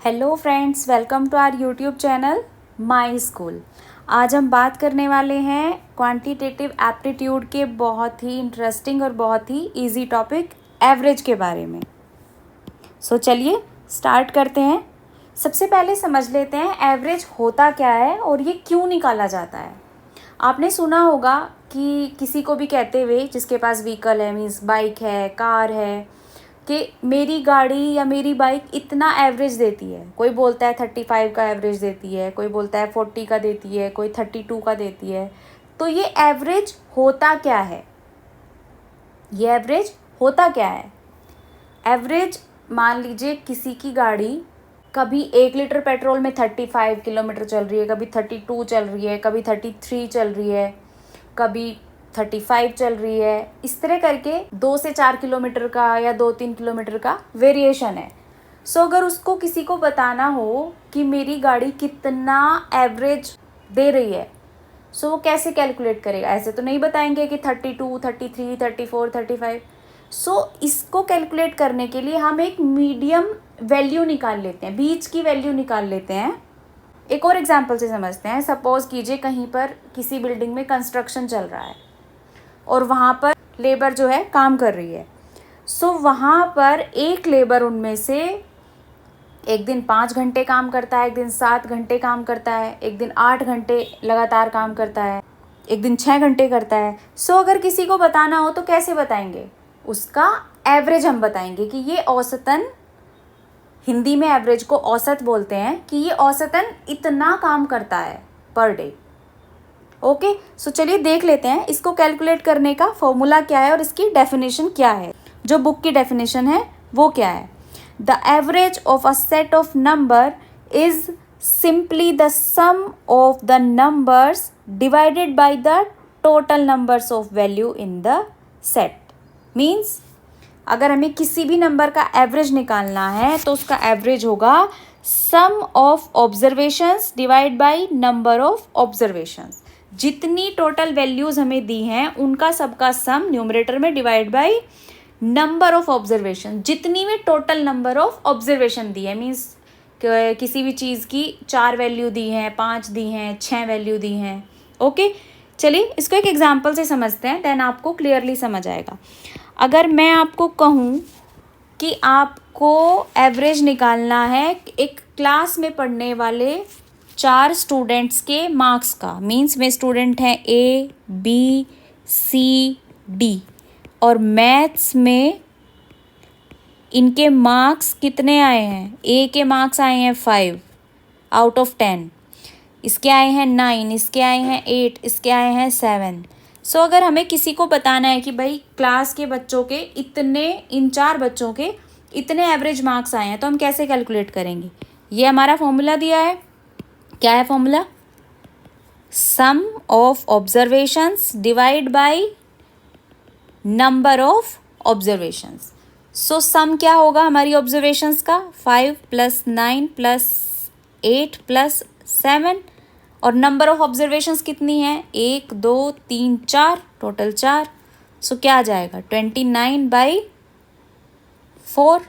Hello friends, welcome to our YouTube channel my school. आज हम बात करने वाले हैं क्वांटिटेटिव एप्टीट्यूड के बहुत ही इंटरेस्टिंग और बहुत ही इजी टॉपिक एवरेज के बारे में। चलिए स्टार्ट करते हैं। सबसे पहले समझ लेते हैं एवरेज होता क्या है और ये क्यों निकाला जाता है। आपने सुना होगा कि किसी को भी कहते हुए जिसके पास व्हीकल है, मीन्स बाइक है, कार है, कि मेरी गाड़ी या मेरी बाइक इतना एवरेज देती है। कोई बोलता है 35 का एवरेज देती है, कोई बोलता है 40 का देती है, कोई 32 का देती है। तो ये एवरेज होता क्या है? ये एवरेज होता क्या है? एवरेज, मान लीजिए किसी की गाड़ी कभी 1 लीटर पेट्रोल में 35 किलोमीटर चल रही है, कभी 32 चल रही है, कभी 33 चल रही है, कभी 35 चल रही है। इस तरह करके 2 से 4 किलोमीटर का या 2-3 किलोमीटर का वेरिएशन है। अगर उसको किसी को बताना हो कि मेरी गाड़ी कितना एवरेज दे रही है, वो कैसे कैलकुलेट करेगा? ऐसे तो नहीं बताएंगे कि 32, 33, 34, 35। इसको कैलकुलेट करने के लिए हम एक मीडियम वैल्यू निकाल लेते हैं, बीच की वैल्यू निकाल लेते हैं। एक और एग्जांपल से समझते हैं। सपोज कीजिए कहीं पर किसी बिल्डिंग में कंस्ट्रक्शन चल रहा है और वहाँ पर लेबर जो है काम कर रही है। वहाँ पर एक लेबर उनमें से एक दिन 5 घंटे काम करता है, एक दिन 7 घंटे काम करता है, एक दिन 8 घंटे लगातार काम करता है, एक दिन 6 घंटे करता है। अगर किसी को बताना हो तो कैसे बताएंगे? उसका एवरेज हम बताएंगे कि ये औसतन, हिंदी में एवरेज को औसत बोलते हैं, कि ये औसतन इतना काम करता है पर डे। ओके, चलिए देख लेते हैं इसको कैलकुलेट करने का फॉर्मूला क्या है और इसकी डेफिनेशन क्या है। जो बुक की डेफिनेशन है वो क्या है? The average of a set of number is simply the sum of the numbers divided by the total numbers of value in the set. Means अगर हमें किसी भी नंबर का एवरेज निकालना है तो उसका एवरेज होगा sum of observations divide by number of observations. जितनी टोटल वैल्यूज हमें दी हैं उनका सबका सम न्यूमरेटर में divide by number of observation. जितनी भी टोटल नंबर ऑफ ऑब्जर्वेशन दी है, मीन्स किसी भी चीज़ की 4 वैल्यू दी हैं, 5 दी हैं, 6 वैल्यू दी हैं। ओके, चलिए इसको एक एग्जांपल से समझते हैं, देन आपको क्लियरली समझ आएगा। अगर मैं आपको कहूँ कि आपको एवरेज निकालना है एक क्लास में पढ़ने वाले 4 स्टूडेंट्स के मार्क्स का, मीन्स में स्टूडेंट हैं A, B, C, D, और मैथ्स में इनके मार्क्स कितने आए हैं? A के मार्क्स आए हैं 5 आउट ऑफ 10, इसके आए हैं 9, इसके आए हैं 8, इसके आए हैं 7। अगर हमें किसी को बताना है कि भाई क्लास के बच्चों के इतने, इन 4 बच्चों के इतने एवरेज मार्क्स आए हैं, तो हम कैसे कैलकुलेट करेंगे? ये हमारा फॉर्मूला दिया है। क्या है formula? Sum of observations divide by number of observations. Sum क्या होगा हमारी ऑब्जर्वेशंस का? 5 + 9 + 8 + 7, और नंबर ऑफ ऑब्जर्वेशंस कितनी है? 1, 2, 3, 4, टोटल 4। क्या आ जाएगा? 29/4।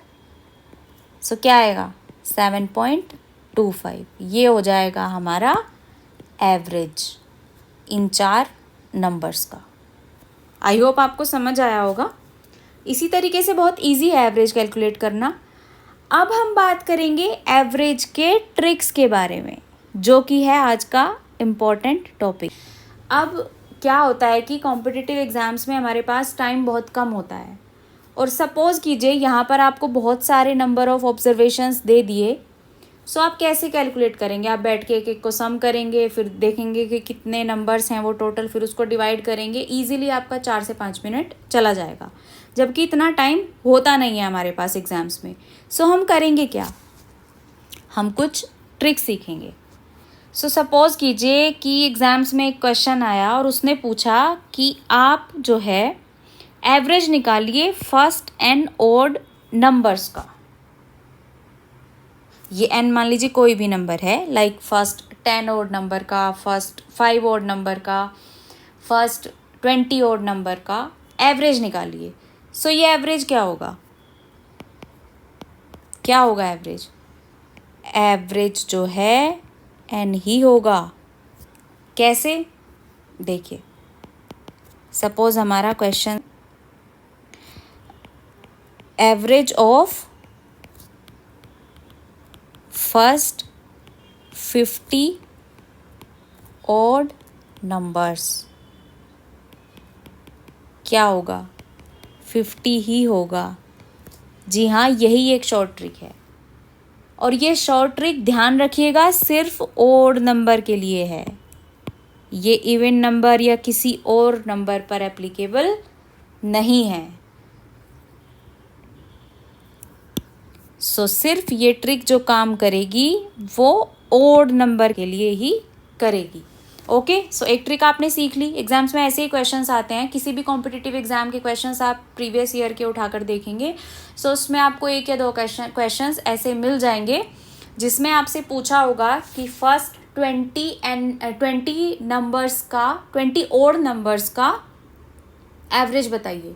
क्या आएगा? 7.25। ये हो जाएगा हमारा एवरेज इन 4 नंबर्स का। आई होप आपको समझ आया होगा। इसी तरीके से बहुत इजी है एवरेज कैलकुलेट करना। अब हम बात करेंगे एवरेज के ट्रिक्स के बारे में, जो कि है आज का इम्पॉर्टेंट टॉपिक। अब क्या होता है कि कॉम्पिटिटिव एग्ज़ाम्स में हमारे पास टाइम बहुत कम होता है, और सपोज़ कीजिए यहाँ पर आपको बहुत सारे नंबर ऑफ ऑब्जर्वेशंस दे दिए। आप कैसे कैलकुलेट करेंगे? आप बैठ के एक एक को सम करेंगे, फिर देखेंगे कि कितने नंबर्स हैं वो टोटल, फिर उसको डिवाइड करेंगे। ईजिली आपका 4 से 5 मिनट चला जाएगा, जबकि इतना टाइम होता नहीं है हमारे पास एग्ज़ाम्स में। हम करेंगे क्या? हम कुछ ट्रिक्स सीखेंगे। सपोज़ कीजिए कि एग्ज़ाम्स में एक क्वेश्चन आया और उसने पूछा कि आप जो है एवरेज निकालिए फर्स्ट एंड ऑड नंबर्स का। ये n मान लीजिए कोई भी नंबर है, लाइक फर्स्ट 10 ऑड नंबर का, फर्स्ट 5 ऑड नंबर का, फर्स्ट 20 ऑड नंबर का एवरेज निकालिए। ये एवरेज क्या होगा? क्या होगा एवरेज? एवरेज जो है n ही होगा। कैसे? देखिए, सपोज हमारा question average of first 50 odd numbers क्या होगा? 50 ही होगा। जी हाँ, यही एक शॉर्ट ट्रिक है और ये शॉर्ट ट्रिक ध्यान रखिएगा सिर्फ ओड नंबर के लिए है, ये इवन नंबर या किसी और नंबर पर एप्लीकेबल नहीं है। सो सिर्फ ये ट्रिक जो काम करेगी वो ओड नंबर के लिए ही करेगी। ओके, सो एक ट्रिक आपने सीख ली। एग्जाम्स में ऐसे ही क्वेश्चंस आते हैं, किसी भी कॉम्पिटिटिव एग्जाम के क्वेश्चंस आप प्रीवियस ईयर के उठाकर देखेंगे। सो उसमें आपको एक या दो क्वेश्चंस ऐसे मिल जाएंगे जिसमें आपसे पूछा होगा कि फर्स्ट 20 नंबर्स का 20 ओड नंबर्स का एवरेज बताइए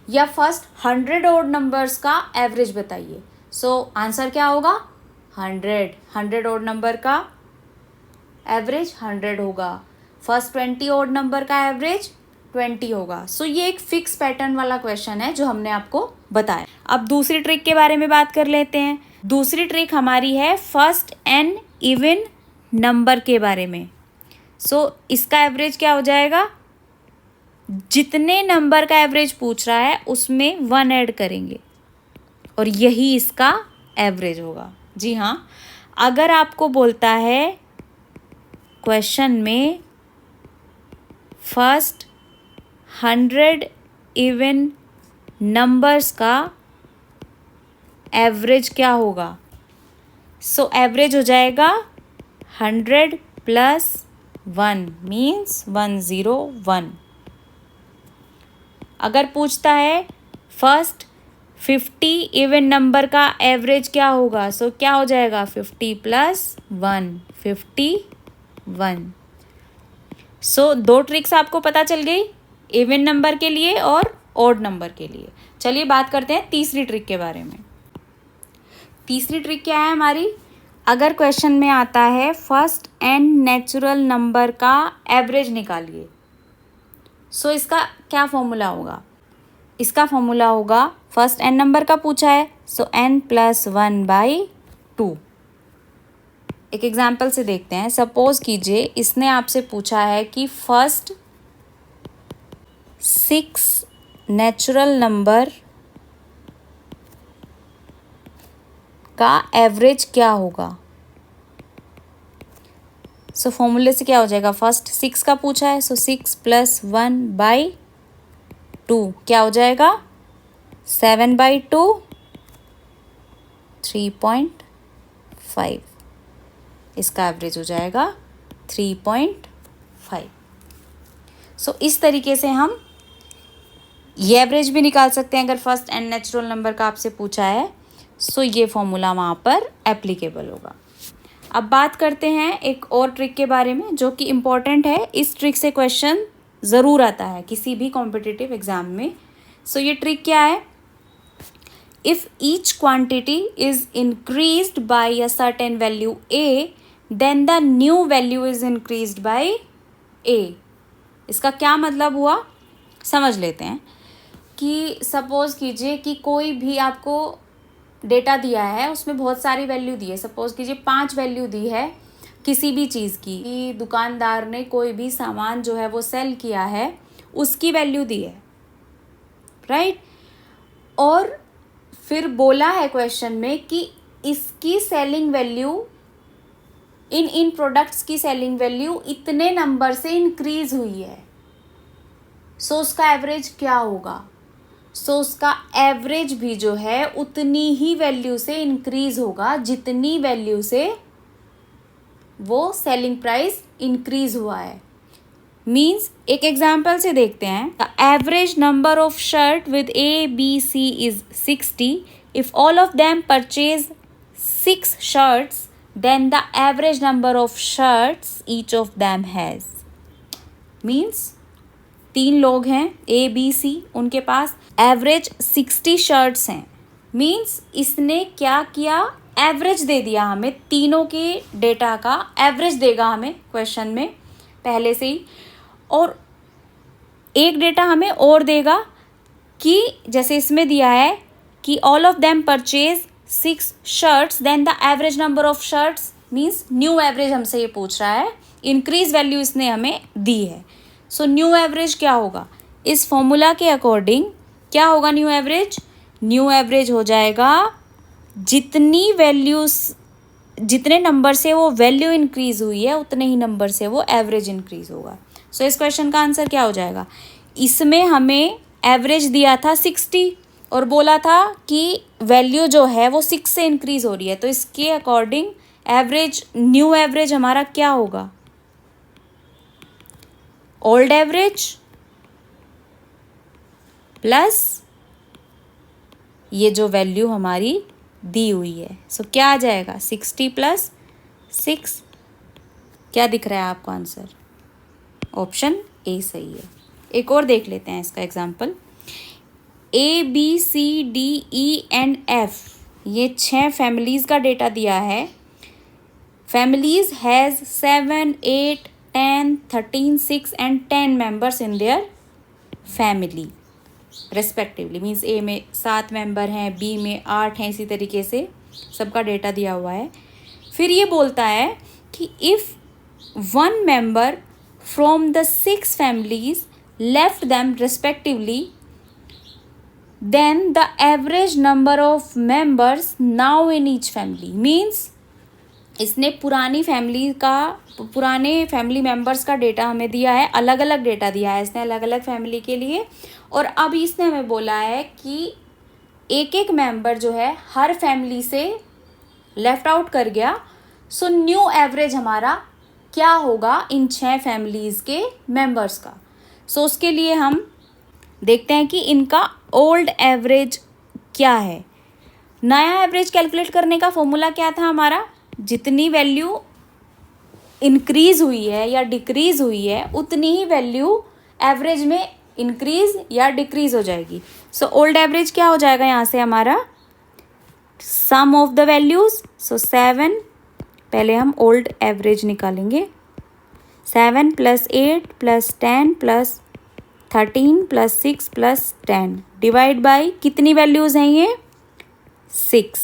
या फर्स्ट 100 ओड नंबर्स का एवरेज बताइए। सो आंसर क्या होगा? 100 ओड नंबर का एवरेज 100 होगा, फर्स्ट 20 ओड नंबर का एवरेज 20 होगा। सो ये एक फिक्स पैटर्न वाला क्वेश्चन है जो हमने आपको बताया। अब दूसरी ट्रिक के बारे में बात कर लेते हैं। दूसरी ट्रिक हमारी है फर्स्ट n इवन नंबर के बारे में। सो इसका एवरेज क्या हो जाएगा? जितने नंबर का एवरेज पूछ रहा है उसमें 1 ऐड करेंगे और यही इसका एवरेज होगा। जी हाँ, अगर आपको बोलता है क्वेश्चन में फर्स्ट 100 इवन नंबर्स का एवरेज क्या होगा? सो एवरेज हो जाएगा 100 प्लस 1 मीन्स 101। अगर पूछता है फर्स्ट 50 इवन नंबर का एवरेज क्या होगा? सो क्या हो जाएगा? 50 प्लस 1 51। सो दो ट्रिक्स आपको पता चल गई, इवन नंबर के लिए और ऑड नंबर के लिए। चलिए बात करते हैं तीसरी ट्रिक के बारे में। तीसरी ट्रिक क्या है हमारी? अगर क्वेश्चन में आता है फर्स्ट n नेचुरल नंबर का एवरेज निकालिए, सो इसका क्या फॉर्मूला होगा? इसका फॉर्मूला होगा फर्स्ट n नंबर का पूछा है सो n प्लस 1/2। एक एग्जाम्पल से देखते हैं। सपोज कीजिए इसने आपसे पूछा है कि फर्स्ट 6 नेचुरल नंबर का एवरेज क्या होगा? सो फॉर्मूले से क्या हो जाएगा? फर्स्ट 6 का पूछा है सो 6 प्लस 1/2 क्या हो जाएगा? 7/2 3.5। इसका एवरेज हो जाएगा 3.5। सो इस तरीके से हम ये एवरेज भी निकाल सकते हैं। अगर फर्स्ट n नेचुरल नंबर का आपसे पूछा है सो ये फॉर्मूला वहाँ पर एप्लीकेबल होगा। अब बात करते हैं एक और ट्रिक के बारे में जो कि इम्पॉर्टेंट है। इस ट्रिक से क्वेश्चन ज़रूर आता है किसी भी कॉम्पिटिटिव एग्जाम में। सो ये ट्रिक क्या है? If each quantity is increased by a certain value a then the new value is increased by a। इसका क्या मतलब हुआ समझ लेते हैं। कि सपोज कीजिए कि कोई भी आपको डेटा दिया है, उसमें बहुत सारी वैल्यू दी है। सपोज कीजिए 5 वैल्यू दी है किसी भी चीज़ की, कि दुकानदार ने कोई भी सामान जो है वो सेल किया है उसकी वैल्यू दी है, राइट। और फिर बोला है क्वेश्चन में कि इसकी सेलिंग वैल्यू इन प्रोडक्ट्स की सेलिंग वैल्यू इतने नंबर से इंक्रीज हुई है। सो उसका एवरेज क्या होगा? सो उसका एवरेज भी जो है उतनी ही वैल्यू से इंक्रीज होगा जितनी वैल्यू से वो सेलिंग प्राइस इंक्रीज हुआ है। मीन्स एक एग्जाम्पल से देखते हैं। The average number of shirt with ABC is 60। If all of them purchase 6 shirts then the average number of shirts each of them has। Means 3 लोग हैं ABC, उनके पास average 60 shirts हैं। मीन्स इसने क्या किया? एवरेज दे दिया हमें, तीनों के डेटा का एवरेज देगा हमें क्वेश्चन में पहले से ही, और एक डेटा हमें और देगा कि जैसे इसमें दिया है कि all of them purchase 6 shirts, then the average number of shirts means new average हमसे ये पूछ रहा है, इंक्रीज वैल्यू इसने हमें दी है। सो न्यू एवरेज क्या होगा, इस फॉर्मूला के अकॉर्डिंग क्या होगा न्यू एवरेज? न्यू एवरेज हो जाएगा जितनी वैल्यूज, जितने नंबर से वो वैल्यू इंक्रीज हुई है उतने ही नंबर से वो एवरेज इंक्रीज होगा। सो इस क्वेश्चन का आंसर क्या हो जाएगा? इसमें हमें एवरेज दिया था 60 और बोला था कि वैल्यू जो है वो 6 से इंक्रीज हो रही है, तो इसके अकॉर्डिंग एवरेज, न्यू एवरेज हमारा क्या होगा? ओल्ड एवरेज प्लस ये जो वैल्यू हमारी दी हुई है। सो क्या आ जाएगा? 60 + 6। क्या दिख रहा है आपको आंसर? ऑप्शन ए सही है। एक और देख लेते हैं इसका एग्जाम्पल। ABCDEF ये 6 फैमिलीज़ का डेटा दिया है। Families has 7, 8, 10, 13, 6 and 10 members in their family respectively. Means A में 7 मेंबर हैं, बी में 8 हैं, इसी तरीके से सबका डेटा दिया हुआ है। फिर ये बोलता है कि if 1 member from the 6 families left them respectively, then the average number of members now in each family। Means इसने पुरानी फैमिली का, पुराने फैमिली मेम्बर्स का डेटा हमें दिया है, अलग अलग डेटा दिया है इसने अलग अलग फैमिली के लिए, और अब इसने हमें बोला है कि एक एक मेंबर जो है हर फैमिली से लेफ्ट आउट कर गया। सो न्यू एवरेज हमारा क्या होगा इन 6 फैमिलीज़ के मेंबर्स का? सो उसके लिए हम देखते हैं कि इनका ओल्ड एवरेज क्या है। नया एवरेज कैलकुलेट करने का फॉर्मूला क्या था हमारा? जितनी वैल्यू इंक्रीज हुई है या डिक्रीज हुई है उतनी ही वैल्यू एवरेज में इंक्रीज या डिक्रीज हो जाएगी। सो ओल्ड एवरेज क्या हो जाएगा यहाँ से हमारा? सम ऑफ द वैल्यूज। सो 7, पहले हम ओल्ड एवरेज निकालेंगे। 7 + 8 + 10 + 13 + 6 + 10 डिवाइड बाई कितनी वैल्यूज़ हैं ये? 6।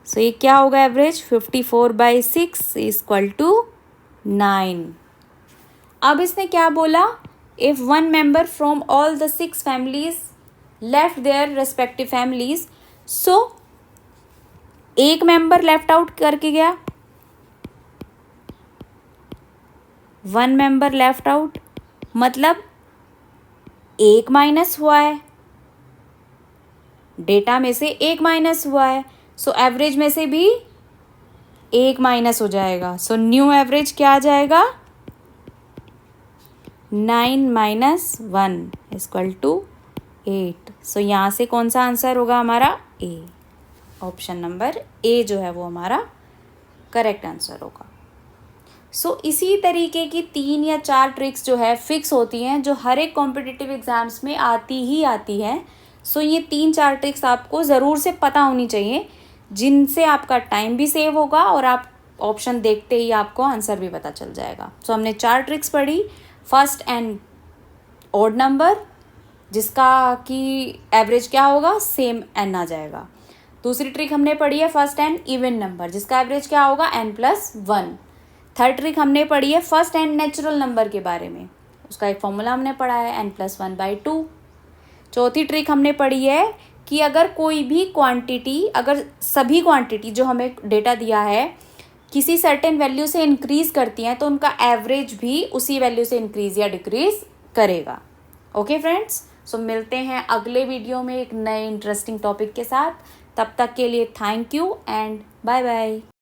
सो ये क्या होगा एवरेज? 54/6 = 9। अब इसने क्या बोला? If 1 member from all the 6 families left their respective families, so एक मेंबर लेफ्ट आउट करके गया, 1 मेंबर लेफ्ट आउट, मतलब 1 माइनस हुआ है, डेटा में से 1 माइनस हुआ है। सो एवरेज में से भी 1 माइनस हो जाएगा। सो न्यू एवरेज क्या आ जाएगा? 9 - 1 = 8। सो यहाँ से कौन सा आंसर होगा हमारा? ए। ऑप्शन नंबर ए जो है वो हमारा करेक्ट आंसर होगा। सो इसी तरीके की 3 या 4 ट्रिक्स जो है फिक्स होती हैं, जो हर एक कॉम्पिटिटिव एग्ज़ाम्स में आती ही आती है। सो ये 3-4 ट्रिक्स आपको ज़रूर से पता होनी चाहिए, जिनसे आपका टाइम भी सेव होगा और आप ऑप्शन देखते ही आपको आंसर भी पता चल जाएगा। सो हमने 4 ट्रिक्स पढ़ी। फर्स्ट एंड ऑड नंबर, जिसका कि एवरेज क्या होगा? सेम n आ जाएगा। दूसरी ट्रिक हमने पढ़ी है फर्स्ट एंड इवन नंबर, जिसका एवरेज क्या होगा? n + 1। थर्ड ट्रिक हमने पढ़ी है फर्स्ट एंड नेचुरल नंबर के बारे में, उसका एक फॉर्मूला हमने पढ़ा है n + 1/2। चौथी ट्रिक हमने पढ़ी है कि अगर कोई भी क्वांटिटी, अगर सभी क्वांटिटी जो हमें डेटा दिया है किसी सर्टेन वैल्यू से इंक्रीज करती हैं, तो उनका एवरेज भी उसी वैल्यू से इंक्रीज या डिक्रीज करेगा। ओके फ्रेंड्स, सो मिलते हैं अगले वीडियो में एक नए इंटरेस्टिंग टॉपिक के साथ। तब तक के लिए thank you and bye bye.